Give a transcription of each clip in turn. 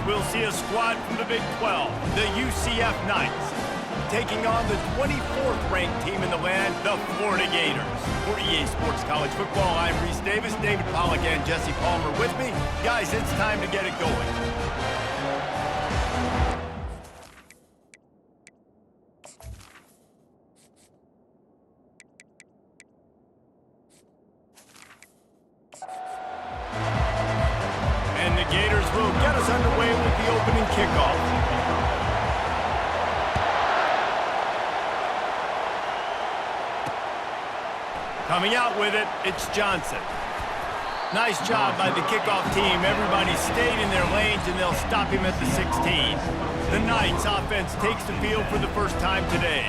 we'll see a squad from the Big 12, the UCF Knights, taking on the 24th ranked team in the land, the Florida Gators. For EA Sports College Football, I'm Reese Davis, David Pollack and Jesse Palmer with me. Guys, it's time to get it going. And the Gators will get us underway with the opening kickoff. Coming out with it, it's Johnson. Nice job by the kickoff team. Everybody stayed in their lanes, and they'll stop him at the 16. The Knights offense takes the field for the first time today.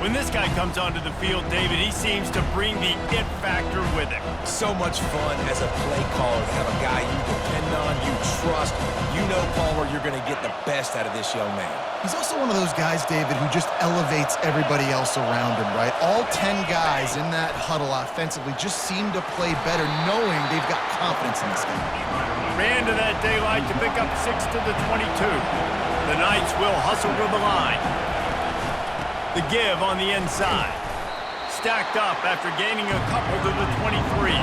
When this guy comes onto the field, David, he seems to bring the it factor with him. So much fun as a play caller to have a guy you depend on, you trust. You know, Palmer, you're going to get the best out of this young man. He's also one of those guys, David, who just elevates everybody else around him, right? All 10 guys in that huddle offensively just seem to play better knowing they've got confidence in this guy. Ran to that daylight to pick up 6 to the 22. The Knights will hustle to the line. The give on the inside. Stacked up after gaining a couple to the 23.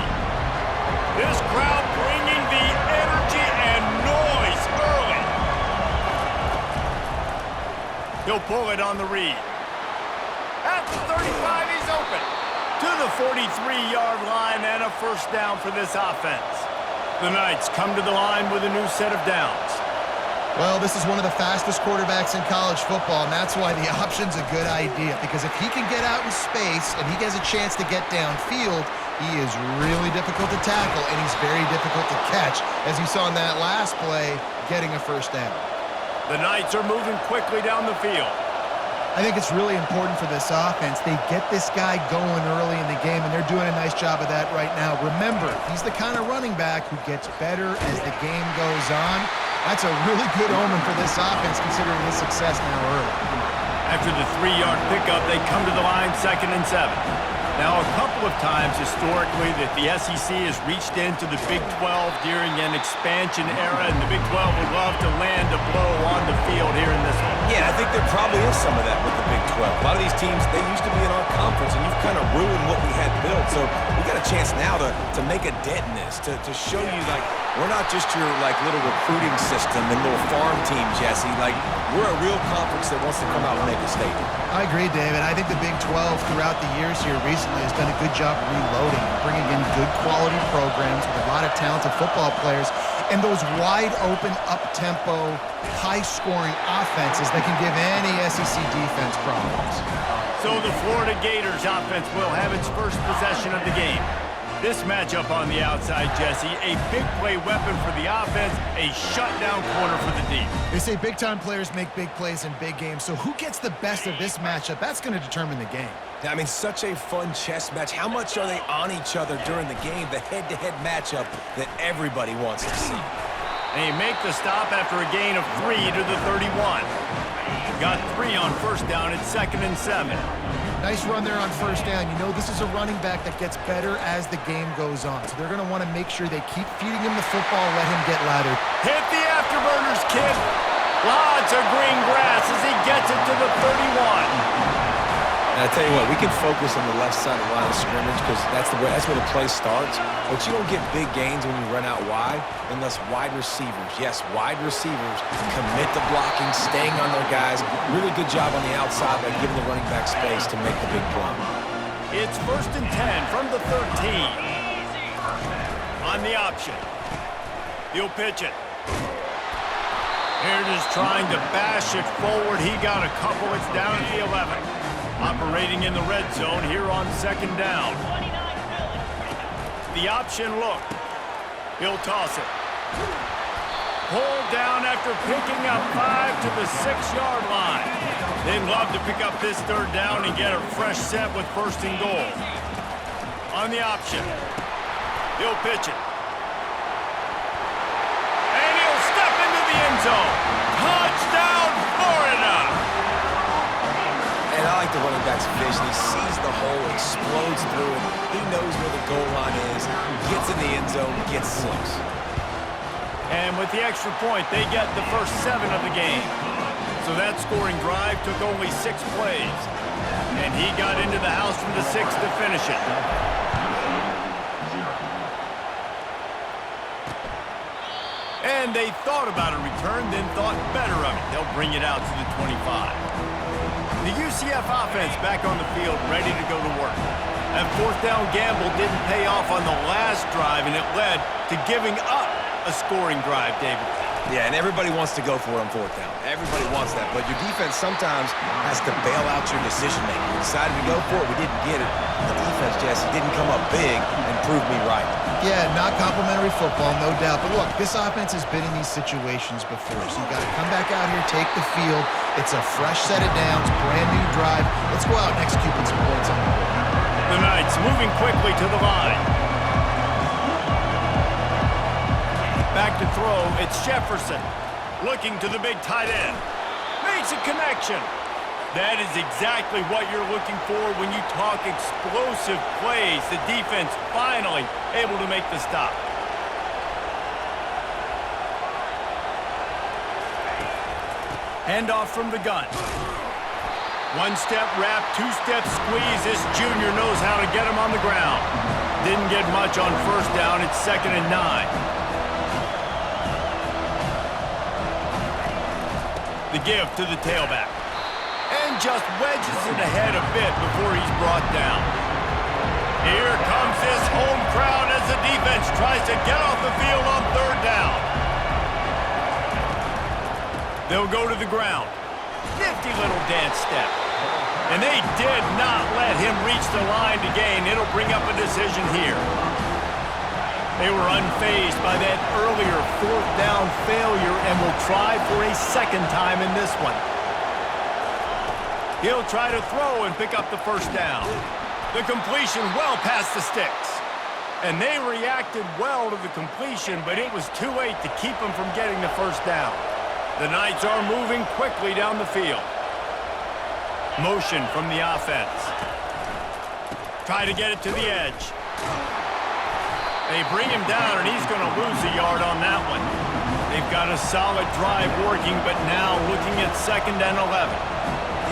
This crowd bringing the energy and noise early. He'll pull it on the read. At the 35, he's open. To the 43-yard line and a first down for this offense. The Knights come to the line with a new set of downs. Well, this is one of the fastest quarterbacks in college football, and that's why the option's a good idea, because if he can get out in space and he has a chance to get downfield, he is really difficult to tackle, and he's very difficult to catch, as you saw in that last play, getting a first down. The Knights are moving quickly down the field. I think it's really important for this offense. They get this guy going early in the game, and they're doing a nice job of that right now. Remember, he's the kind of running back who gets better as the game goes on. That's a really good omen for this offense, considering his success now early. After the 3-yard pickup, they come to the line 2nd and 7. Now, a couple of times historically that the SEC has reached into the Big 12 during an expansion era, and the Big 12 would love to land a blow on the field here in this one. Yeah, I think there probably is some of that with the Big 12. A lot of these teams, they used to be in our conference, and you've kind of ruined what we had built. So we got a chance now to make a dent in this, to show you, like, we're not just your, like, little recruiting system and little farm team, Jesse. Like, we're a real conference that wants to come out and make a statement. I agree, David. I think the Big 12 throughout the years here recently has done a good job reloading, bringing in good quality programs with a lot of talented football players and those wide-open, up-tempo, high-scoring offenses that can give any SEC defense problems. So the Florida Gators offense will have its first possession of the game. This matchup on the outside, Jesse, a big play weapon for the offense, a shutdown corner for the deep. They say big-time players make big plays in big games, so who gets the best of this matchup? That's going to determine the game. I mean, such a fun chess match. How much are they on each other during the game, the head-to-head matchup that everybody wants to see? They make the stop after a gain of 3 to the 31. Got 3 on first down at 2nd and 7. Nice run there on first down. You know, this is a running back that gets better as the game goes on. So they're going to want to make sure they keep feeding him the football, let him get louder. Hit the afterburners, kid. Lots of green grass as he gets it to the 31. And I tell you what, we can focus on the left side of the line of scrimmage because that's where the play starts. But you don't get big gains when you run out wide unless wide receivers, yes, wide receivers commit to blocking, staying on their guys. Really good job on the outside by giving the running back space to make the big play. It's 1st and 10 from the 13. On the option. He'll pitch it. Here it is trying to bash it forward. He got a couple. It's down at the 11. Operating in the red zone here on 2nd down. The option look. He'll toss it. Pulled down after picking up 5 to the 6-yard line. They'd love to pick up this 3rd down and get a fresh set with 1st and goal. On the option. He'll pitch it. And he'll step into the end zone. Touchdown, Florida! And I like the running back's vision. He sees the hole, explodes through it. He knows where the goal line is, gets in the end zone, gets 6. And with the extra point, they get the first 7 of the game. So that scoring drive took only 6 plays. And he got into the house from the 6 to finish it. And they thought about a return, then thought better of it. They'll bring it out to the 25. The UCF offense back on the field, ready to go to work. That fourth down gamble didn't pay off on the last drive, and it led to giving up a scoring drive, David. Yeah, and everybody wants to go for it on fourth down. Everybody wants that, but your defense sometimes has to bail out your decision-making. We decided to go for it, we didn't get it. The defense, Jesse, didn't come up big and prove me right. Yeah, not complimentary football, no doubt. But look, this offense has been in these situations before, so you got to come back out here, take the field. It's a fresh set of downs, brand new drive. Let's go out and execute with some points on the board. The Knights moving quickly to the line. Back to throw, it's Jefferson. Looking to the big tight end. Makes a connection. That is exactly what you're looking for when you talk explosive plays. The defense finally able to make the stop. Handoff from the gun. One-step wrap, two-step squeeze. This junior knows how to get him on the ground. Didn't get much on first down. It's 2nd and 9. The give to the tailback. And just wedges it ahead a bit before he's brought down. Here comes this home crowd as the defense tries to get off the field on 3rd down. They'll go to the ground. Nifty little dance step. And they did not let him reach the line to gain. It'll bring up a decision here. They were unfazed by that earlier 4th down failure and will try for a 2nd time in this one. He'll try to throw and pick up the first down. The completion well past the sticks. And they reacted well to the completion, but it was too late to keep them from getting the first down. The Knights are moving quickly down the field. Motion from the offense. Try to get it to the edge. They bring him down, and he's going to lose a yard on that one. They've got a solid drive working, but now looking at 2nd and 11.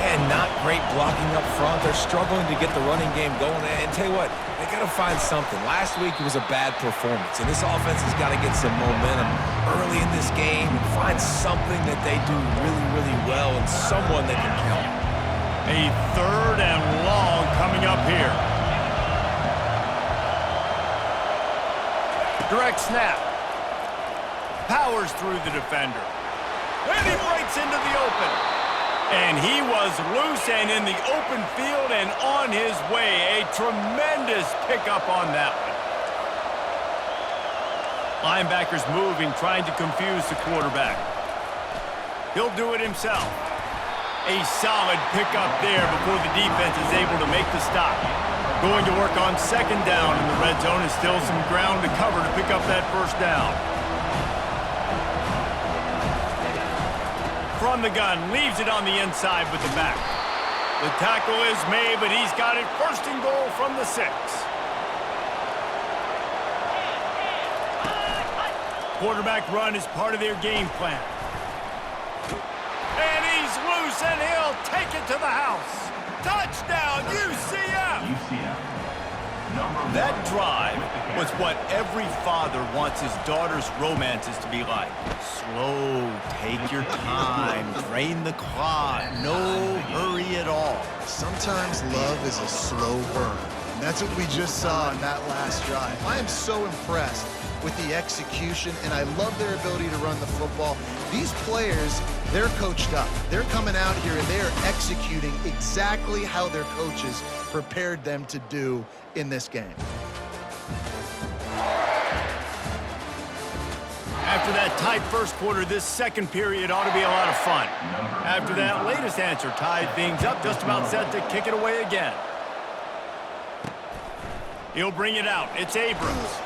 Yeah, not great blocking up front. They're struggling to get the running game going. And tell you what, they got to find something. Last week it was a bad performance, and this offense has got to get some momentum early in this game and find something that they do really, really well and someone they can count on. A 3rd and long coming up here. Direct snap. Powers through the defender. And he breaks into the open. And he was loose and in the open field and on his way. A tremendous pickup on that one. Linebackers moving, trying to confuse the quarterback. He'll do it himself. A solid pickup there before the defense is able to make the stop. Going to work on 2nd down in the red zone, and still some ground to cover to pick up that first down. From the gun, leaves it on the inside with the back. The tackle is made, but he's got it 1st and goal from the 6. Quarterback run is part of their game plan. And he's loose, and he'll take it to the house. Touchdown, UCF! That drive was what every father wants his daughter's romances to be like. Slow, take your time, drain the clock, no hurry at all. Sometimes love is a slow burn. And that's what we just saw in that last drive. I am so impressed with the execution, and I love their ability to run the football. These players, they're coached up. They're coming out here, and they're executing exactly how their coaches prepared them to do in this game. After that tight first quarter, this 2nd period ought to be a lot of fun. After that latest answer tied things up, just about set to kick it away again. He'll bring it out. It's Abrams.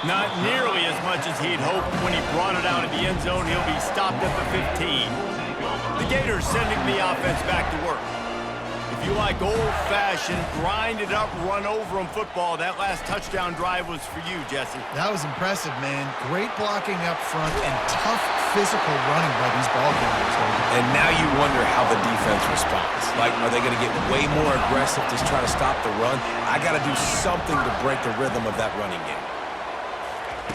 Not nearly as much as he'd hoped when he brought it out of the end zone. He'll be stopped at the 15. The Gators sending the offense back to work. If If you like old-fashioned, grind-it-up, run-over-'em football, that last touchdown drive was for you, Jesse. That was impressive, man. Great blocking up front and tough physical running by these ball carriers. And now you wonder how the defense responds. Like, are they going to get way more aggressive, just try to stop the run? I got to do something to break the rhythm of that running game.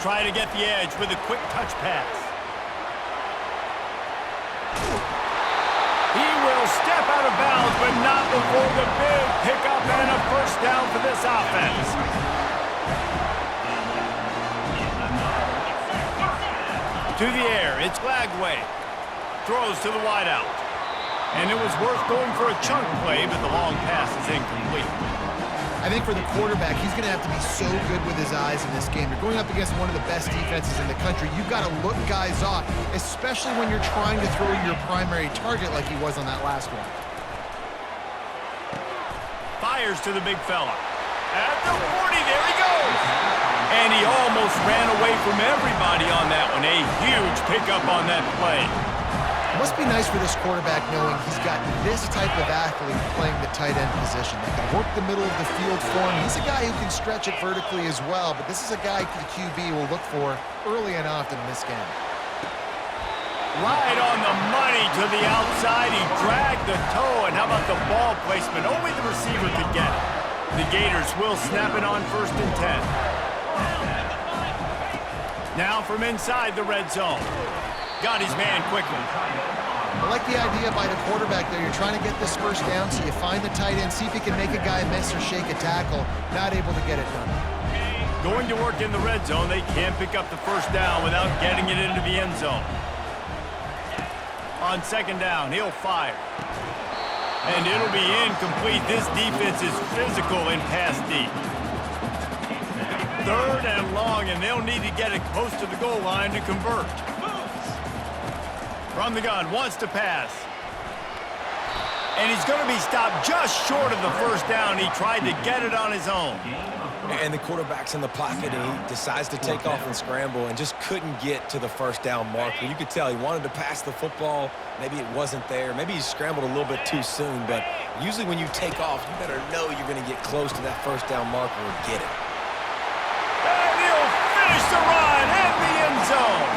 Try to get the edge with a quick touch pass. He will step out of bounds, but not before the big pickup and a first down for this offense. To the air, it's Lagway. Throws to the wideout. And it was worth going for a chunk play, but the long pass is incomplete. I think for the quarterback, he's going to have to be so good with his eyes in this game. You're going up against one of the best defenses in the country. You've got to look guys off, especially when you're trying to throw your primary target like he was on that last one. Fires to the big fella. At the 40, there he goes. And he almost ran away from everybody on that one. A huge pickup on that play. It must be nice for this quarterback knowing he's got this type of athlete playing the tight end position. They can work the middle of the field for him. He's a guy who can stretch it vertically as well, but this is a guy the QB will look for early and often in this game. Right on the money to the outside. He dragged the toe, and how about the ball placement? Only the receiver could get it. The Gators will snap it on 1st and 10. Now from inside the red zone. Got his man quickly. I like the idea by the quarterback there. You're trying to get this first down, so you find the tight end, see if he can make a guy miss or shake a tackle. Not able to get it done. Going to work in the red zone, they can't pick up the first down without getting it into the end zone. On 2nd down, he'll fire. And it'll be incomplete. This defense is physical in pass deep. 3rd and long, and they'll need to get it close to the goal line to convert. From the gun, wants to pass. And he's going to be stopped just short of the first down. He tried to get it on his own. And the quarterback's in the pocket, and he decides to take off and scramble and just couldn't get to the first down marker. You could tell he wanted to pass the football. Maybe it wasn't there. Maybe he scrambled a little bit too soon. But usually when you take off, you better know you're going to get close to that first down marker and get it. And he'll finish the run in the end zone.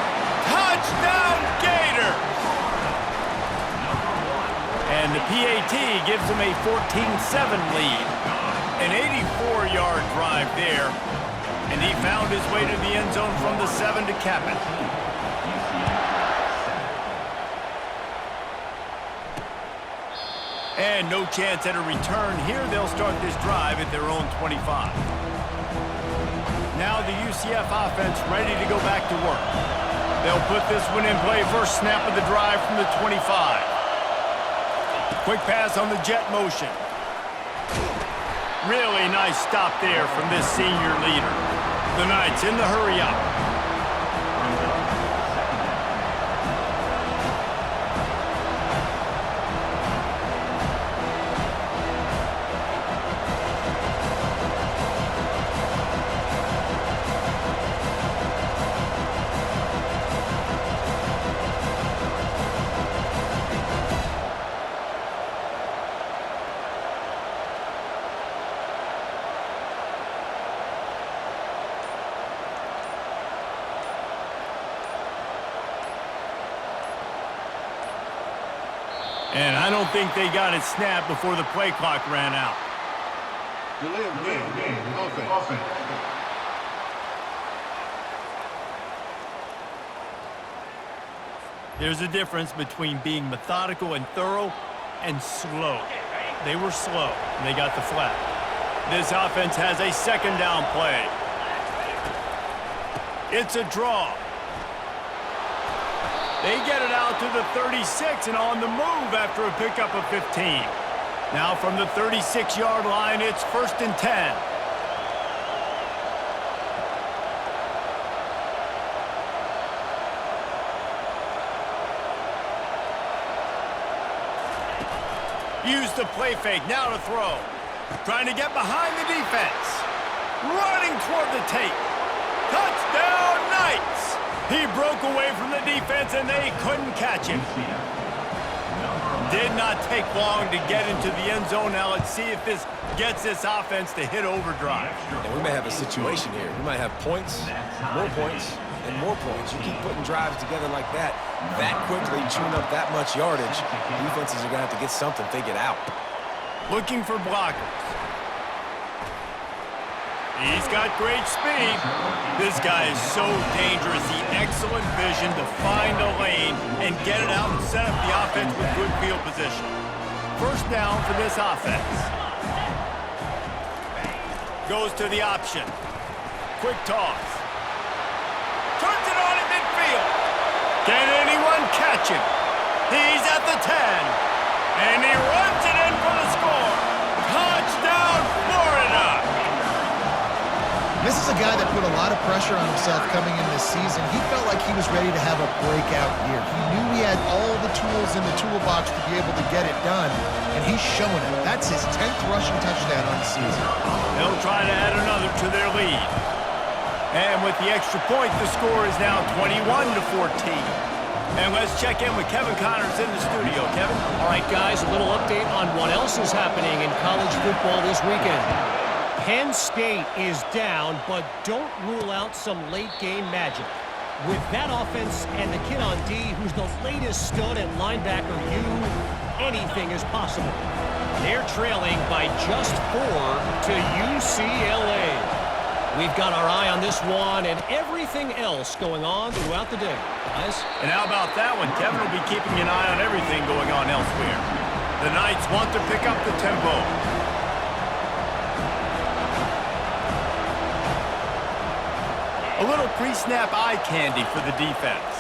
Touchdown, Gators! And the PAT gives them a 14-7 lead. An 84-yard drive there. And he found his way to the end zone from the 7 to cap it. And no chance at a return here. They'll start this drive at their own 25. Now the UCF offense ready to go back to work. They'll put this one in play. First snap of the drive from the 25. Quick pass on the jet motion. Really nice stop there from this senior leader. The Knights in the hurry up. And I don't think they got it snapped before the play clock ran out. Offense. There's a difference between being methodical and thorough and slow. They were slow, and they got the flag. This offense has a 2nd down play. It's a draw. They get it out to the 36 and on the move after a pickup of 15. Now from the 36-yard line, it's 1st and 10. Use the play fake, now to throw. Trying to get behind the defense. Running toward the tape. Touchdown, Knights! He broke away from the defense, and they couldn't catch him. Did not take long to get into the end zone. Now let's see if this gets this offense to hit overdrive. And we may have a situation here. We might have points, and more points. You keep putting drives together like that quickly, chewing up that much yardage, defenses are going to have to get something figured out. Looking for blockers. He's got great speed. This guy is so dangerous. The excellent vision to find a lane and get it out and set up the offense with good field position. First down for this offense. Goes to the option. Quick toss. Turns it on in midfield. Can anyone catch him? He's at the 10. And he runs it in for the score. Touchdown, Florida! This is a guy that put a lot of pressure on himself coming in this season. He felt like he was ready to have a breakout year. He knew he had all the tools in the toolbox to be able to get it done, and he's showing it. That's his 10th rushing touchdown on the season. They'll try to add another to their lead. And with the extra point, the score is now 21-14. And let's check in with Kevin Connors in the studio. Kevin? All right, guys, a little update on what else is happening in college football this weekend. Penn State is down, but don't rule out some late-game magic. With that offense and the kid on D, who's the latest stud at linebacker U, anything is possible. They're trailing by just 4 to UCLA. We've got our eye on this one and everything else going on throughout the day, guys. And how about that one? Kevin will be keeping an eye on everything going on elsewhere. The Knights want to pick up the tempo. A little pre-snap eye candy for the defense.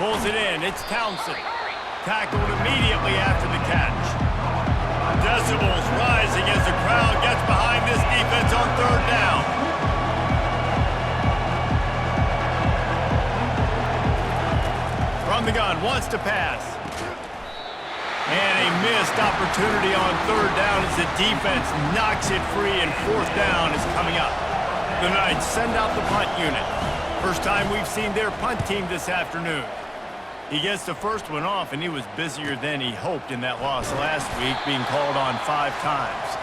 Pulls it in. It's Townsend. Tackled immediately after the catch. Decibels rising as the crowd gets behind this defense on third down. From the gun, wants to pass. And a missed opportunity on third down as the defense knocks it free, and fourth down is coming up. The Knights send out the punt unit. First time we've seen their punt team this afternoon. He gets the first one off, and he was busier than he hoped in that loss last week, being called on 5 times.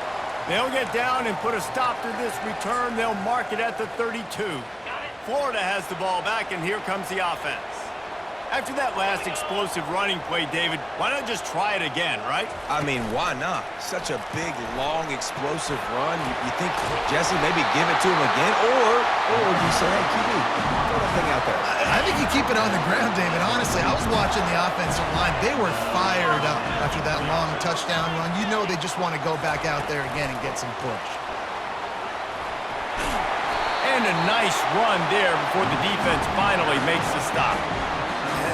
They'll get down and put a stop to this return. They'll mark it at the 32. Florida has the ball back, and here comes the offense. After that last explosive running play, David, why not just try it again, right? I mean, why not? Such a big, long, explosive run. You think, Jesse, maybe give it to him again? Or do you say, hey, QB, throw that thing out there? I think you keep it on the ground, David. Honestly, I was watching the offensive line. They were fired up after that long touchdown run. You know they just want to go back out there again and get some push. And a nice run there before the defense finally makes the stop.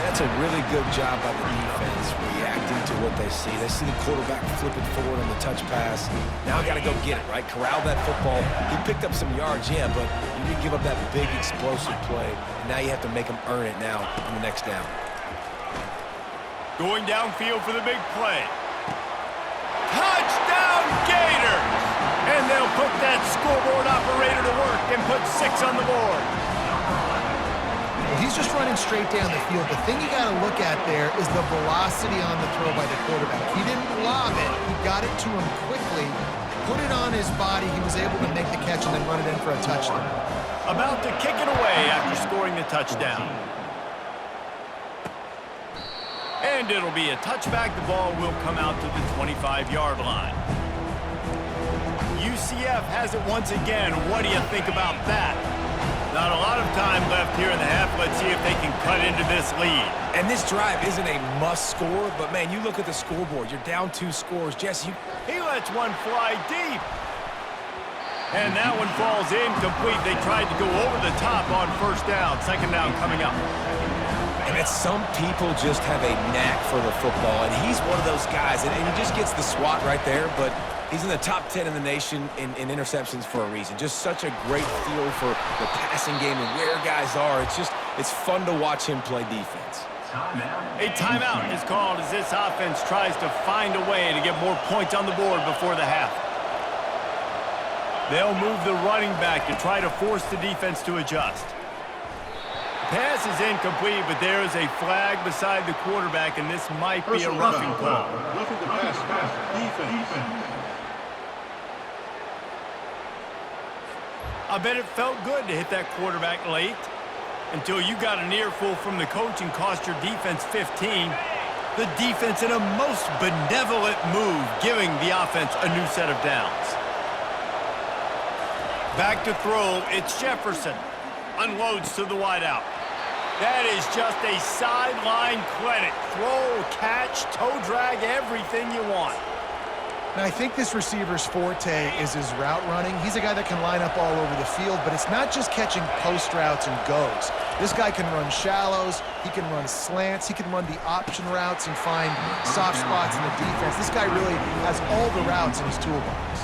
That's a really good job by the defense, reacting to what they see. They see the quarterback flip it forward on the touch pass. Now I got to go get it, right? Corral that football. He picked up some yards, yeah, but you didn't give up that big explosive play. And now you have to make him earn it now on the next down. Going downfield for the big play. Touchdown, Gators! And they'll put that scoreboard operator to work and put 6 on the board. He's just running straight down the field. The thing you got to look at there is the velocity on the throw by the quarterback. He didn't lob it. He got it to him quickly, put it on his body. He was able to make the catch and then run it in for a touchdown. About to kick it away after scoring the touchdown. And it'll be a touchback. The ball will come out to the 25-yard line. UCF has it once again. What do you think about that? Not a lot of time left here in the half. Let's see if they can cut into this lead. And this drive isn't a must score, but, man, you look at the scoreboard. You're down 2 scores. Jesse, he lets one fly deep. And that one falls incomplete. They tried to go over the top on first down. Second down coming up. and it's some people just have a knack for the football, and he's one of those guys, and he just gets the swat right there, but he's in the top 10 in the nation in interceptions for a reason. Just such a great feel for the passing game and where guys are. It's fun to watch him play defense. A timeout is called as this offense tries to find a way to get more points on the board before the half. They'll move the running back to try to force the defense to adjust. pass is incomplete, but there is a flag beside the quarterback, and this might be a roughing call. Roughing the pass. Defense. I bet it felt good to hit that quarterback late until you got an earful from the coach and cost your defense 15. The defense in a most benevolent move, giving the offense a new set of downs. Back to throw, it's Jefferson. Unloads to the wideout. That is just a sideline clinic. Throw, catch, toe drag, everything you want. And I think this receiver's forte is his route running. He's a guy that can line up all over the field, but it's not just catching post routes and goes. This guy can run shallows, he can run slants, he can run the option routes and find soft spots in the defense. This guy really has all the routes in his toolbox.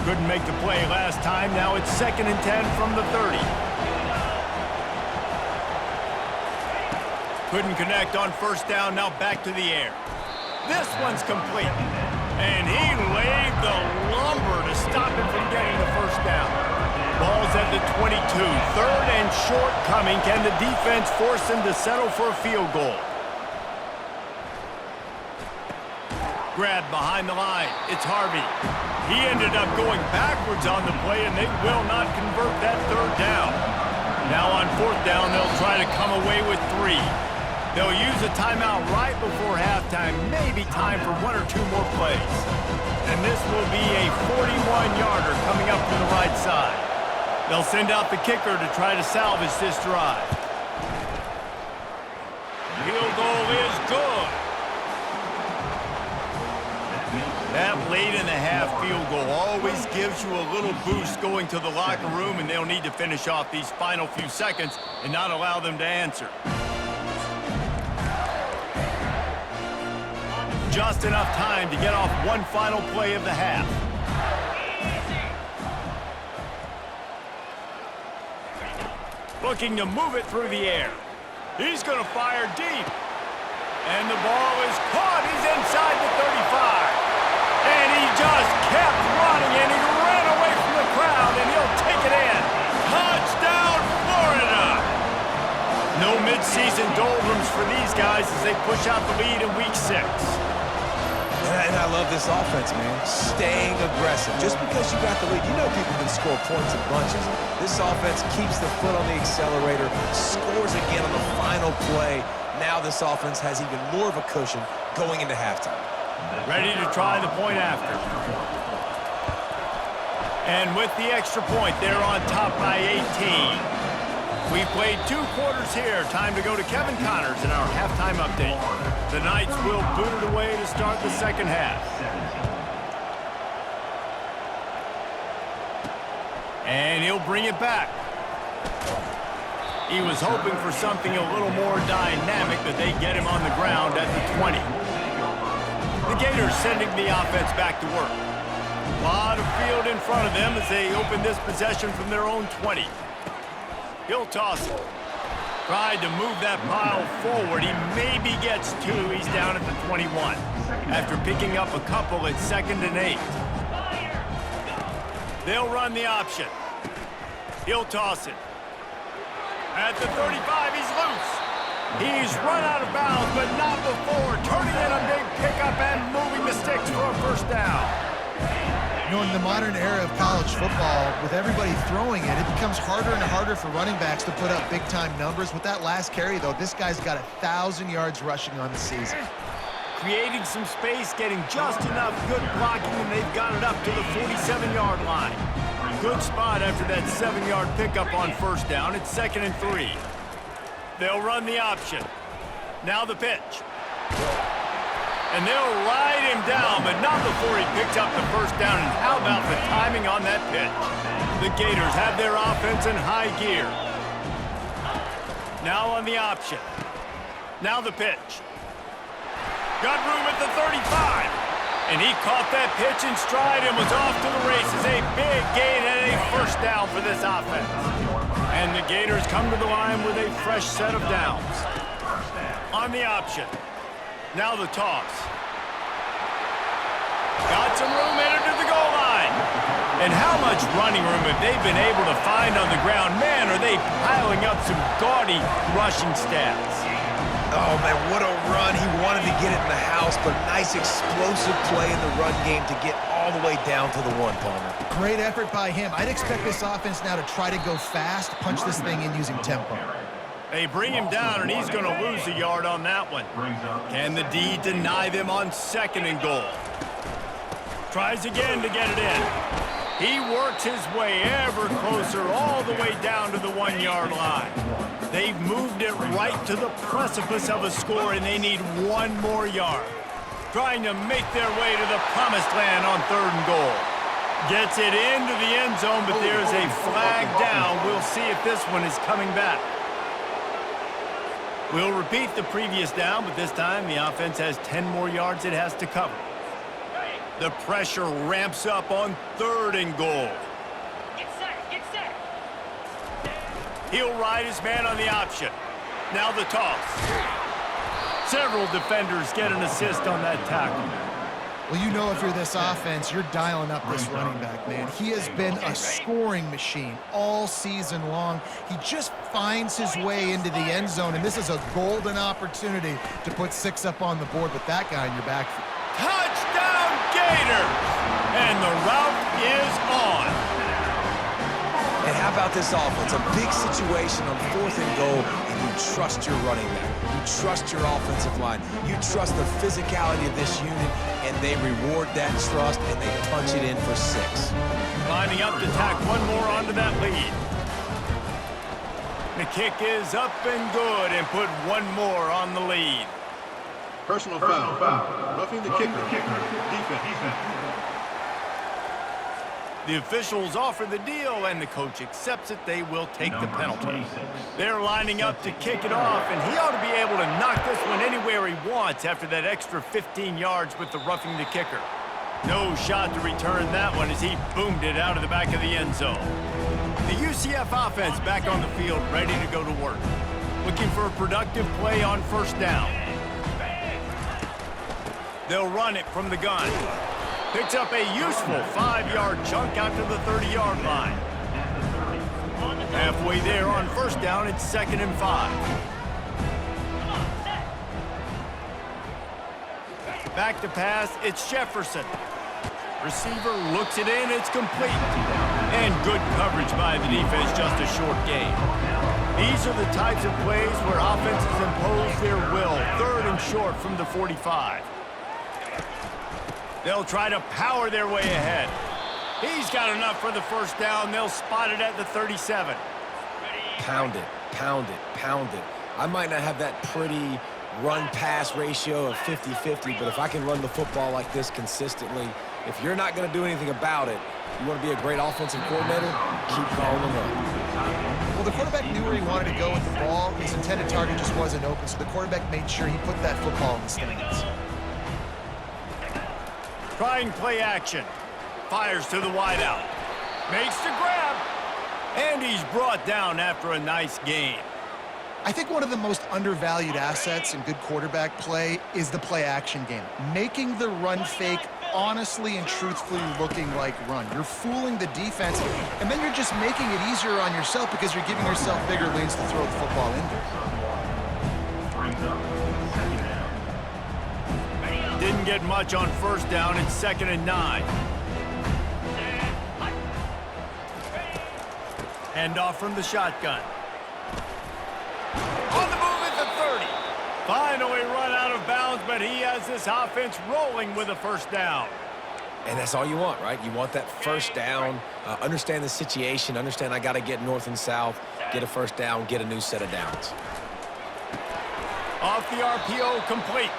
Couldn't make the play last time. Now it's 2nd and 10 from the 30. Couldn't connect on first down. Now back to the air. This one's complete. And he laid the lumber to stop him from getting the first down. Ball's at the 22. 3rd and short coming. Can the defense force him to settle for a field goal? Grab behind the line. It's Harvey. He ended up going backwards on the play, and they will not convert that 3rd down. Now on 4th down, they'll try to come away with 3. They'll use a timeout right before halftime, maybe time for 1 or 2 more plays. And this will be a 41-yarder coming up from the right side. They'll send out the kicker to try to salvage this drive. Field goal is good. That late-in-the-half field goal always gives you a little boost going to the locker room, and they'll need to finish off these final few seconds and not allow them to answer. Just enough time to get off one final play of the half. Looking to move it through the air. He's going to fire deep. And the ball is caught. He's inside the 35. And he just kept running, and he ran away from the crowd, and he'll take it in. Touchdown, Florida! No midseason doldrums for these guys as they push out the lead in Week 6. And I love this offense, man. Staying aggressive. Just because you got the lead, you know people can score points in bunches. This offense keeps the foot on the accelerator, scores again on the final play. Now this offense has even more of a cushion going into halftime. Ready to try the point after. And with the extra point, they're on top by 18. We've played 2 quarters here. Time to go to Kevin Connors in our halftime update. The Knights will boot it away to start the second half. And he'll bring it back. He was hoping for something a little more dynamic, but they get him on the ground at the 20. The Gators sending the offense back to work. A lot of field in front of them as they open this possession from their own 20. He'll toss it. Tried to move that pile forward. He maybe gets 2. He's down at the 21. After picking up a couple at 2nd and 8. They'll run the option. He'll toss it. At the 35, he's loose. He's run out of bounds, but not before turning in a big pickup and moving the sticks for a first down. You know, in the modern era of college football, with everybody throwing it, it becomes harder and harder for running backs to put up big-time numbers. With that last carry, though, this guy's got 1,000 yards rushing on the season. Creating some space, getting just enough good blocking, and they've got it up to the 47-yard line. Good spot after that 7-yard pickup on first down. It's 2nd and 3. They'll run the option. Now the pitch. And they'll ride him down, but not before he picks up the first down. And how about the timing on that pitch? The Gators have their offense in high gear. Now on the option. Now the pitch. Got room at the 35. And he caught that pitch in stride and was off to the races. A big gain and a first down for this offense. And the Gators come to the line with a fresh set of downs. On the option. Now the toss. Got some room, headed to the goal line. And how much running room have they been able to find on the ground? Man, are they piling up some gaudy rushing stats. Oh, man, what a run. He wanted to get it in the house, but nice explosive play in the run game to get all the way down to the one, Palmer. Great effort by him. I'd expect this offense now to try to go fast, punch this thing in using tempo. They bring him down, and he's going to lose a yard on that one. Can the D deny them on 2nd and goal? Tries again to get it in. He works his way ever closer all the way down to the 1-yard line. They've moved it right to the precipice of a score, and they need 1 more yard. Trying to make their way to the promised land on 3rd and goal. Gets it into the end zone, but there's a flag down. We'll see if this one is coming back. We'll repeat the previous down, but this time the offense has 10 more yards it has to cover. The pressure ramps up on 3rd and goal. Get set, get set. He'll ride his man on the option. Now the toss. Several defenders get an assist on that tackle. Well, you know if you're this offense, you're dialing up this running back, man. He has been a scoring machine all season long. He just finds his way into the end zone, and this is a golden opportunity to put 6 up on the board with that guy in your backfield. Touchdown Gators! And the route is on. And how about this offense? A big situation on 4th and goal, and you trust your running back. You trust your offensive line. You trust the physicality of this unit, and they reward that trust, and they punch it in for 6. Lining up to tack 1 more onto that lead. The kick is up and good, and put 1 more on the lead. Personal foul. Roughing the kicker. Defense. The officials offer the deal, and the coach accepts it. They will take the penalty. They're lining up to kick it off, and he ought to be able to knock this one anywhere he wants after that extra 15 yards with the roughing the kicker. No shot to return that one as he boomed it out of the back of the end zone. The UCF offense back on the field, ready to go to work. Looking for a productive play on 1st down. They'll run it from the gun. Picks up a useful 5-yard chunk out to the 30-yard line. Halfway there on 1st down, it's 2nd and 5. Back to pass, it's Jefferson. Receiver looks it in, it's complete. And good coverage by the defense, just a short gain. These are the types of plays where offenses impose their will. 3rd and short from the 45. They'll try to power their way ahead. He's got enough for the 1st down. They'll spot it at the 37. Pound it, pound it, pound it. I might not have that pretty run-pass ratio of 50-50, but if I can run the football like this consistently, if you're not going to do anything about it, you want to be a great offensive coordinator, keep calling them up. Well, the quarterback knew where he wanted to go with the ball. His intended target just wasn't open, so the quarterback made sure he put that football in the stands. Trying play action. Fires to the wideout. Makes the grab. And he's brought down after a nice gain. I think one of the most undervalued assets in good quarterback play is the play action game. Making the run fake honestly and truthfully looking like run. You're fooling the defense, and then you're just making it easier on yourself because you're giving yourself bigger lanes to throw the football into. Didn't get much on 1st down. It's 2nd and 9. Handoff from the shotgun. On the move at the 30. Finally run out of bounds, but he has this offense rolling with a 1st down. And that's all you want, right? You want that 1st down, understand the situation, understand I got to get north and south, get a 1st down, get a new set of downs. Off the RPO, complete.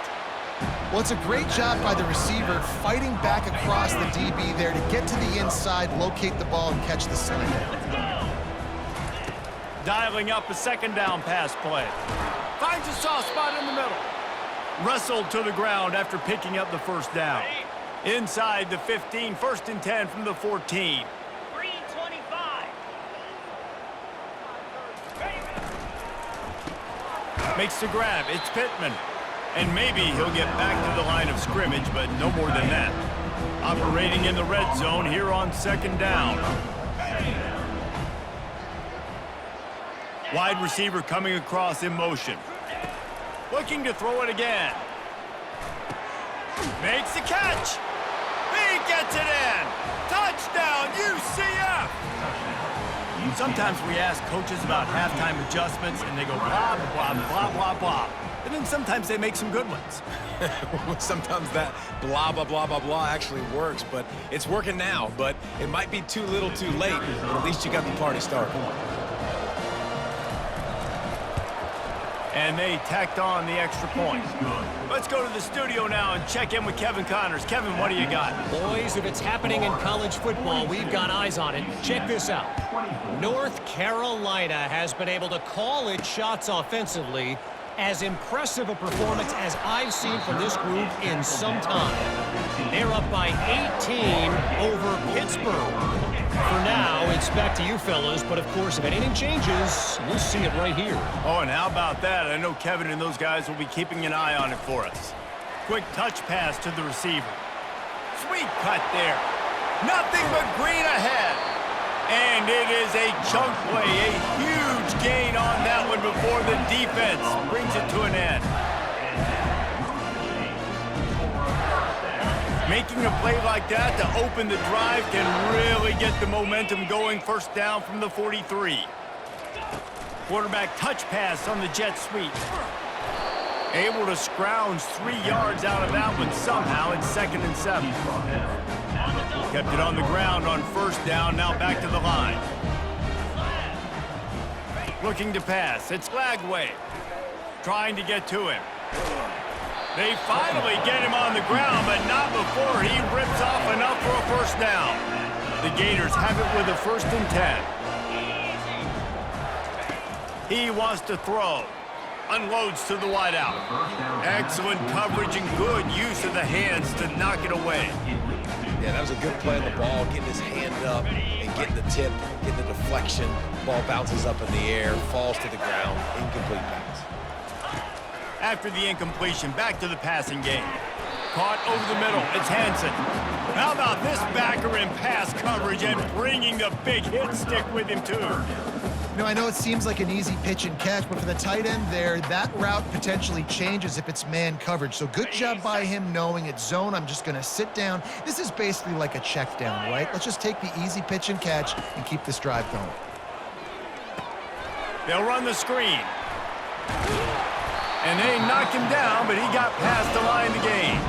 Well, it's a great job by the receiver fighting back across the DB there to get to the inside, locate the ball, and catch the slant. Dialing up a 2nd down pass play. Finds a soft spot in the middle. Wrestled to the ground after picking up the 1st down. Inside the 15, 1st and 10 from the 14. Green 25. Makes the grab. It's Pittman. And maybe he'll get back to the line of scrimmage, but no more than that. Operating in the red zone here on second down. Wide receiver coming across in motion. Looking to throw it again. Makes the catch. He gets it in. Touchdown, UCF. Sometimes we ask coaches about halftime adjustments, and they go blah, blah, blah, blah, blah. And then sometimes they make some good ones. Sometimes that blah, blah, blah, blah, blah actually works, but it's working now. But it might be too little too late, but at least you got the party started. And they tacked on the extra point. Let's go to the studio now and check in with Kevin Connors. Kevin, what do you got? Boys, if it's happening in college football, we've got eyes on it. Check this out. North Carolina has been able to call its shots offensively. As impressive a performance as I've seen from this group in some time. They're up by 18 over Pittsburgh. For now, it's back to you fellas, but of course, if anything changes, we'll see it right here. Oh, and how about that? I know Kevin and those guys will be keeping an eye on it for us. Quick touch pass to the receiver. Sweet cut there. Nothing but green ahead. And it is a chunk play, a huge gain on that one before the defense brings it to an end. Making a play like that to open the drive can really get the momentum going. First down from the 43. Quarterback touch pass on the jet sweep. Able to scrounge 3 yards out of that one somehow in 2nd and 7. Kept it on the ground on first down, now back to the line. Looking to pass, it's Lagway. Trying to get to him. They finally get him on the ground, but not before he rips off enough for a first down. The Gators have it with a 1st and 10. He wants to throw. Unloads to the wideout. Excellent coverage and good use of the hands to knock it away. Yeah, that was a good play on the ball, getting his hand up and getting the tip, getting the deflection. Ball bounces up in the air, falls to the ground, incomplete pass. After the incompletion, back to the passing game. Caught over the middle, it's Hansen. How about this backer in pass coverage and bringing the big hit stick with him too? You know, I know it seems like an easy pitch and catch, but for the tight end there, that route potentially changes if it's man coverage. So good job by him knowing it's zone. I'm just going to sit down. This is basically like a check down, right? Let's just take the easy pitch and catch and keep this drive going. They'll run the screen. And they knock him down, but he got past the line to gain.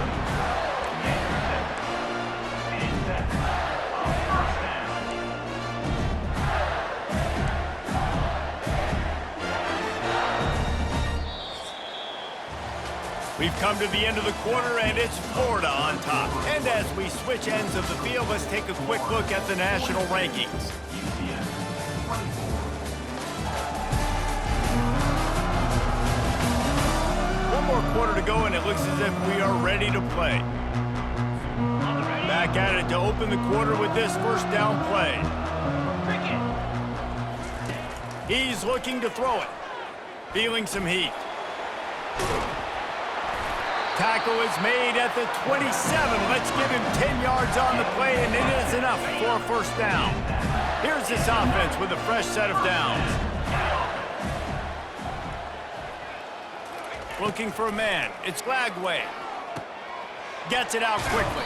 We've come to the end of the quarter, and it's Florida on top. And as we switch ends of the field, let's take a quick look at the national rankings. One more quarter to go, and it looks as if we are ready to play. Back at it to open the quarter with this first down play. He's looking to throw it. Feeling some heat. Tackle is made at the 27. Let's give him 10 yards on the play, and it is enough for a first down. Here's this offense with a fresh set of downs. Looking for a man. It's Lagway. Gets it out quickly.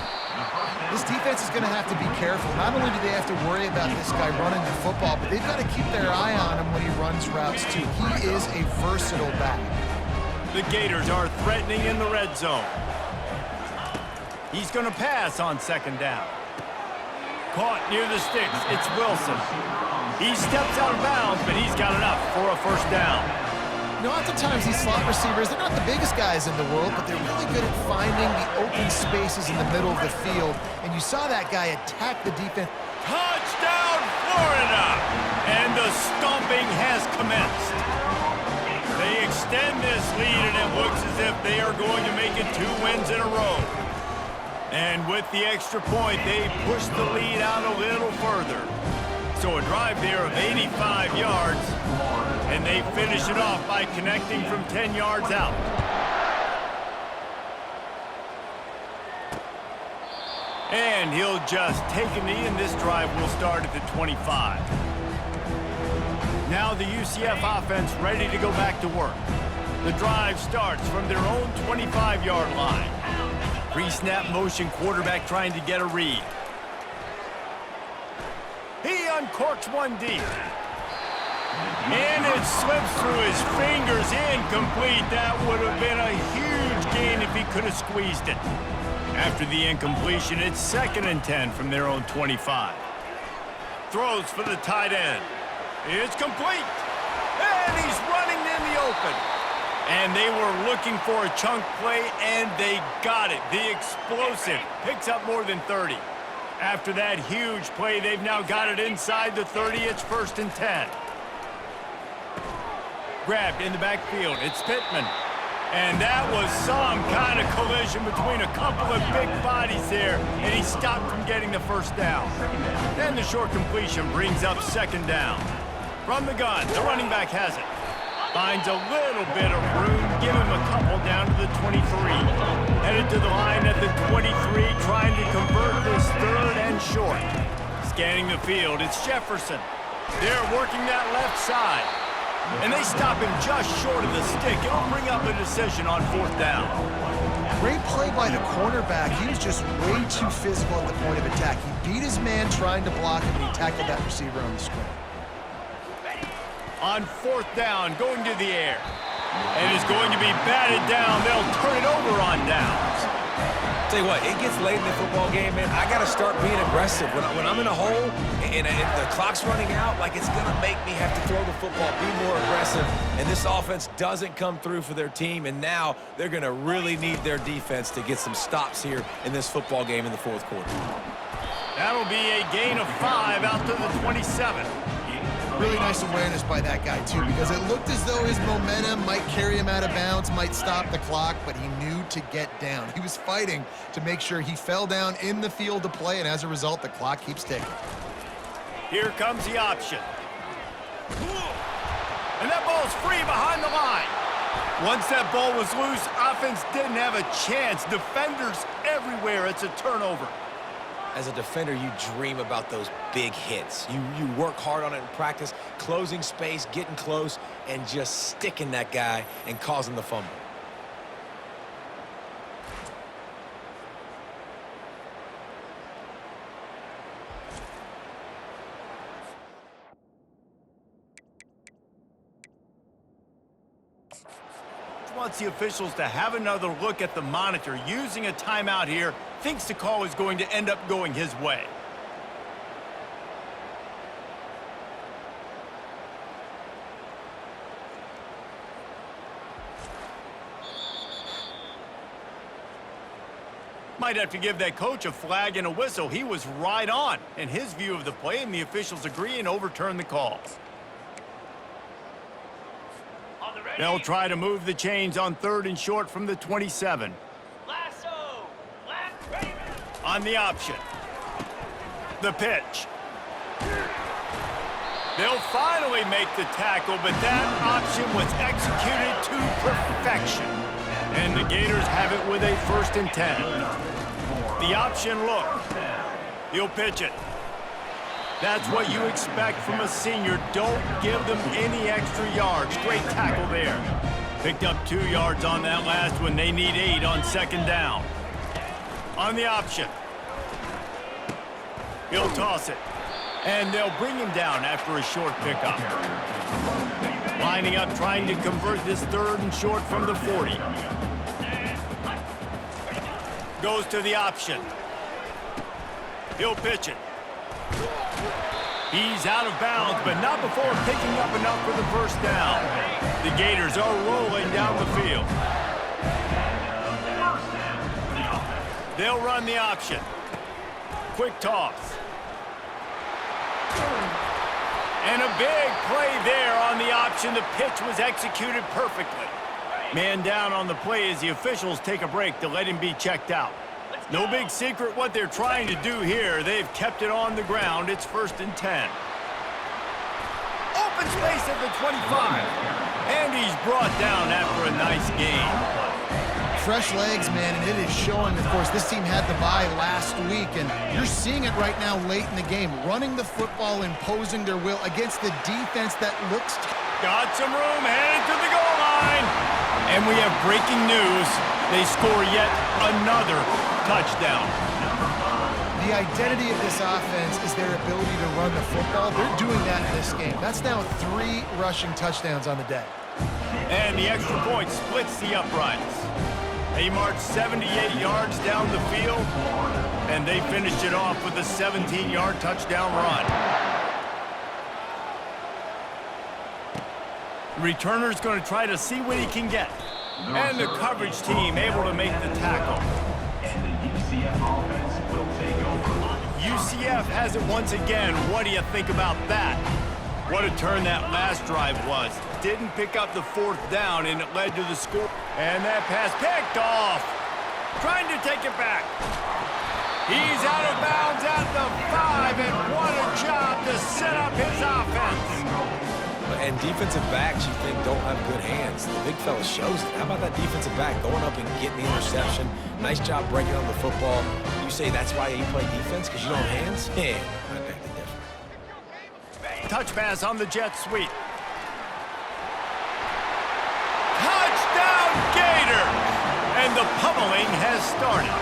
This defense is going to have to be careful. Not only do they have to worry about this guy running the football, but they've got to keep their eye on him when he runs routes too. He is a versatile back. The Gators are threatening in the red zone. He's going to pass on second down. Caught near the sticks. It's Wilson. He steps out of bounds, but he's got enough for a first down. You know, oftentimes these slot receivers, they're not the biggest guys in the world, but they're really good at finding the open spaces in the middle of the field. And you saw that guy attack the defense. Touchdown, Florida! And the stomping has commenced. They extend this lead, and it looks as if they are going to make it 2 wins in a row. And with the extra point, they push the lead out a little further. So a drive there of 85 yards, and they finish it off by connecting from 10 yards out. And he'll just take a knee, and this drive will start at the 25. Now the UCF offense ready to go back to work. The drive starts from their own 25-yard line. Pre-snap motion quarterback trying to get a read. He uncorks one deep. And it slips through his fingers, incomplete. That would have been a huge gain if he could have squeezed it. After the incompletion, it's 2nd and 10 from their own 25. Throws for the tight end. It's complete. And he's running in the open. And they were looking for a chunk play, and they got it. The explosive picks up more than 30. After that huge play, they've now got it inside the 30. It's 1st and 10. Grabbed in the backfield. It's Pittman. And that was some kind of collision between a couple of big bodies there, and he stopped from getting the first down. Then the short completion brings up 2nd down. From the gun, the running back has it. Finds a little bit of room, give him a couple down to the 23. Headed to the line at the 23, trying to convert this 3rd and short. Scanning the field, it's Jefferson. They're working that left side. And they stop him just short of the stick. It'll bring up a decision on 4th down. Great play by the cornerback. He was just way too physical at the point of attack. He beat his man trying to block him, and he tackled that receiver on the screen. On 4th down, going to the air. And it's going to be batted down. They'll turn it over on downs. Tell you what, it gets late in the football game, man. I got to start being aggressive. When I'm in a hole and the clock's running out, like, it's going to make me have to throw the football, be more aggressive. And this offense doesn't come through for their team, and now they're going to really need their defense to get some stops here in this football game in the 4th quarter. That'll be a gain of 5 out to the 27. Really nice awareness by that guy, too, because it looked as though his momentum might carry him out of bounds, might stop the clock, but he knew to get down. He was fighting to make sure he fell down in the field to play, and as a result, the clock keeps ticking. Here comes the option. And that ball's free behind the line. Once that ball was loose, offense didn't have a chance. Defenders everywhere. It's a turnover. As a defender, you dream about those big hits. You work hard on it in practice, closing space, getting close, and just sticking that guy and causing the fumble. Wants the officials to have another look at the monitor. Using a timeout here, thinks the call is going to end up going his way. Might have to give that coach a flag and a whistle. He was right on in his view of the play, and the officials agree and overturn the call. They'll try to move the chains on 3rd and short from the 27. Lasso. Ready. On the option. The pitch. They'll finally make the tackle, but that option was executed to perfection. And the Gators have it with a 1st and 10. The option look. He'll pitch it. That's what you expect from a senior. Don't give them any extra yards. Great tackle there. Picked up 2 yards on that last one. They need 8 on 2nd down. On the option. He'll toss it. And they'll bring him down after a short pickup. Lining up, trying to convert this 3rd and short from the 40. Goes to the option. He'll pitch it. He's out of bounds, but not before picking up enough for the 1st down. The Gators are rolling down the field. They'll run the option. Quick toss. And a big play there on the option. The pitch was executed perfectly. Man down on the play as the officials take a break to let him be checked out. No big secret what they're trying to do here. They've kept it on the ground. It's 1st and 10. Open space at the 25. And he's brought down after a nice gain. fresh legs, man, and it is showing. Of course, this team had the bye last week, and you're seeing it right now late in the game, running the football, imposing their will against the defense that looks... Got some room, headed to the goal line. And we have breaking news. They score yet another touchdown. The identity of this offense is their ability to run the football. They're doing that in this game. That's now 3 rushing touchdowns on the day. And the extra point splits the uprights. They marched 78 yards down the field, and they finished it off with a 17-yard touchdown run. The returner's going to try to see what he can get. And the coverage team able to make the tackle. And the UCF offense will take over. UCF has it once again. What do you think about that? What a turn that last drive was. Didn't pick up the 4th down, and it led to the score. And that pass picked off. Trying to take it back. He's out of bounds at the 5, and what a job to set up his offense. And defensive backs, you think, don't have good hands. The big fella shows it. How about that defensive back going up and getting the interception? Nice job breaking on the football. You say that's why you play defense, because you don't have hands? Yeah, I beg to differ. Touch pass on the jet sweep. Touchdown, Gators! And the pummeling has started.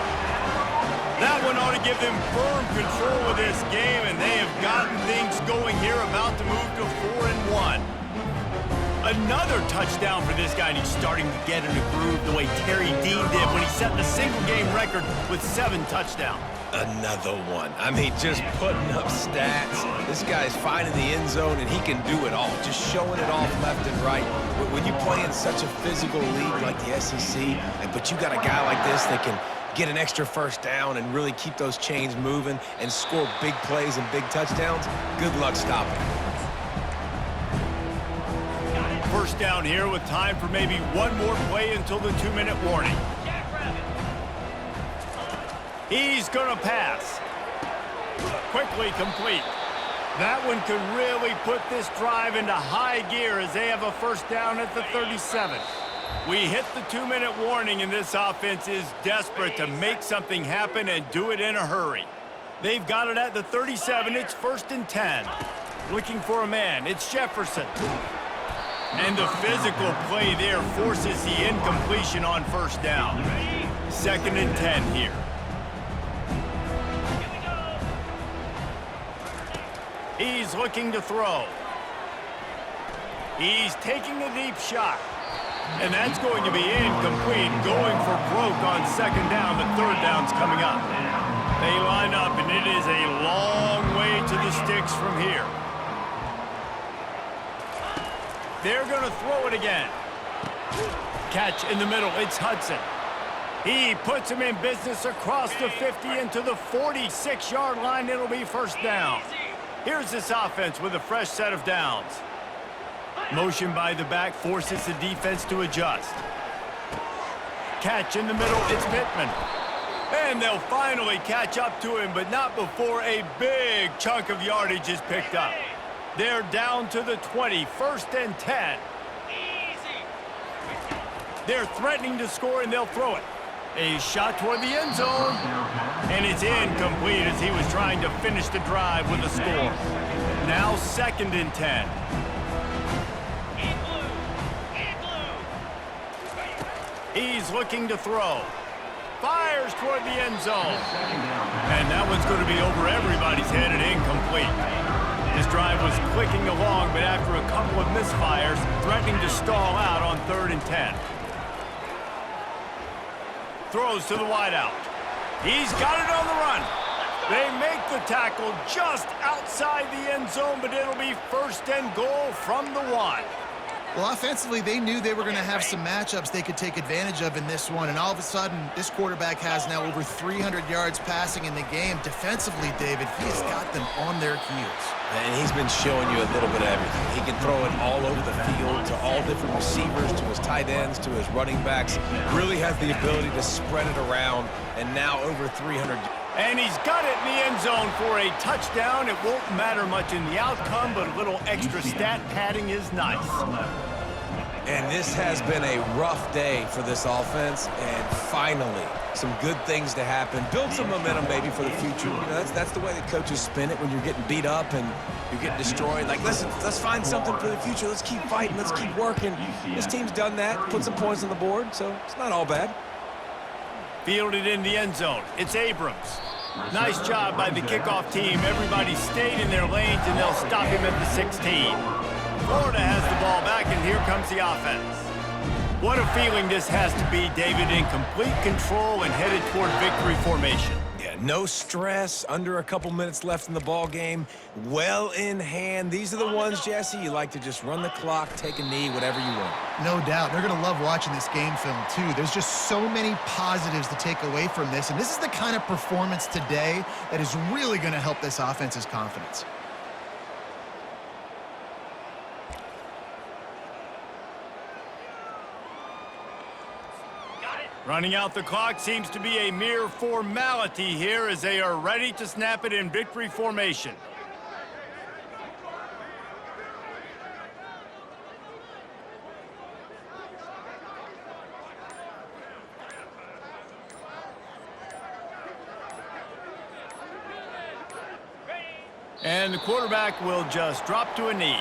That one ought to give them firm control of this game, and they have gotten things going here, about to move to 4-1. Another touchdown for this guy, and he's starting to get in a groove the way Terry Dean did when he set the single-game record with 7 touchdowns. Another one. I mean, just putting up stats. This guy's finding the end zone, and he can do it all. Just showing it off left and right. When you play in such a physical league like the SEC, but you got a guy like this that can get an extra first down and really keep those chains moving and score big plays and big touchdowns, good luck stopping. First down here with time for maybe one more play until the 2-minute warning. He's going to pass. Quickly complete. That one could really put this drive into high gear as they have a first down at the 37. We hit the 2-minute warning, and this offense is desperate to make something happen and do it in a hurry. They've got it at the 37. It's 1st and 10. Looking for a man. It's Jefferson. And the physical play there forces the incompletion on first down. 2nd and 10 here. He's looking to throw. He's taking a deep shot. And that's going to be incomplete. Going for broke on 2nd down, but 3rd down's coming up. They line up, and it is a long way to the sticks from here. They're going to throw it again. Catch in the middle. It's Hudson. He puts him in business across the 50 into the 46-yard line. It'll be 1st down. Here's this offense with a fresh set of downs. Motion by the back forces the defense to adjust. Catch in the middle, it's Pittman. And they'll finally catch up to him, but not before a big chunk of yardage is picked up. They're down to the 20, 1st and 10. They're threatening to score, and they'll throw it. A shot toward the end zone, and it's incomplete as he was trying to finish the drive with a score. Now 2nd and 10. He's looking to throw. Fires toward the end zone. And that one's going to be over everybody's head and incomplete. This drive was clicking along, but after a couple of misfires, threatening to stall out on 3rd and 10. Throws to the wideout. He's got it on the run. They make the tackle just outside the end zone, but it'll be 1st and goal from the 1. Well, offensively, they knew they were going to have some matchups they could take advantage of in this one, and all of a sudden, this quarterback has now over 300 yards passing in the game. Defensively, David, he has got them on their heels. And he's been showing you a little bit of everything. He can throw it all over the field to all different receivers, to his tight ends, to his running backs. Really has the ability to spread it around, and now over 300. And he's got it in the end zone for a touchdown. It won't matter much in the outcome, but a little extra stat padding is nice. And this has been a rough day for this offense, and finally, some good things to happen. Build some momentum, maybe, for the future. You know, that's the way that coaches spin it when you're getting beat up and you're getting destroyed. Like, listen, let's find something for the future. Let's keep fighting. Let's keep working. This team's done that, put some points on the board, so it's not all bad. Fielded in the end zone. It's Abrams. Nice job by the kickoff team. Everybody stayed in their lanes, and they'll stop him at the 16. Florida has the ball back, and here comes the offense. What a feeling this has to be, David, in complete control and headed toward victory formation. Yeah, no stress, under a couple minutes left in the ball game, well in hand. These are the ones, Jesse, you like to just run the clock, take a knee, whatever you want. No doubt. They're going to love watching this game film, too. There's just so many positives to take away from this, and this is the kind of performance today that is really going to help this offense's confidence. Running out the clock seems to be a mere formality here as they are ready to snap it in victory formation. And the quarterback will just drop to a knee.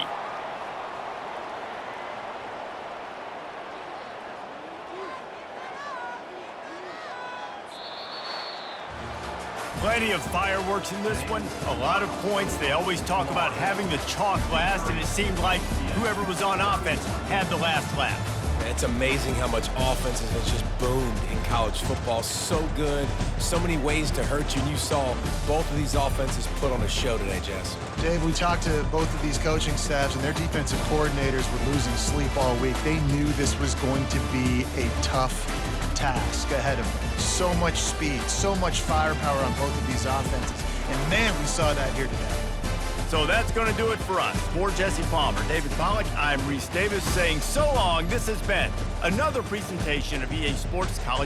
Plenty of fireworks in this one, a lot of points. They always talk about having the chalk last, and it seemed like whoever was on offense had the last laugh. It's amazing how much offense has just boomed in college football. So good, so many ways to hurt you, and you saw both of these offenses put on a show today, Jess. Dave, we talked to both of these coaching staffs, and their defensive coordinators were losing sleep all week. They knew this was going to be a tough task ahead of them. So much speed, so much firepower on both of these offenses. And, man, we saw that here today. So that's going to do it for us. For Jesse Palmer, David Pollack, I'm Reese Davis saying so long. This has been another presentation of EA Sports College.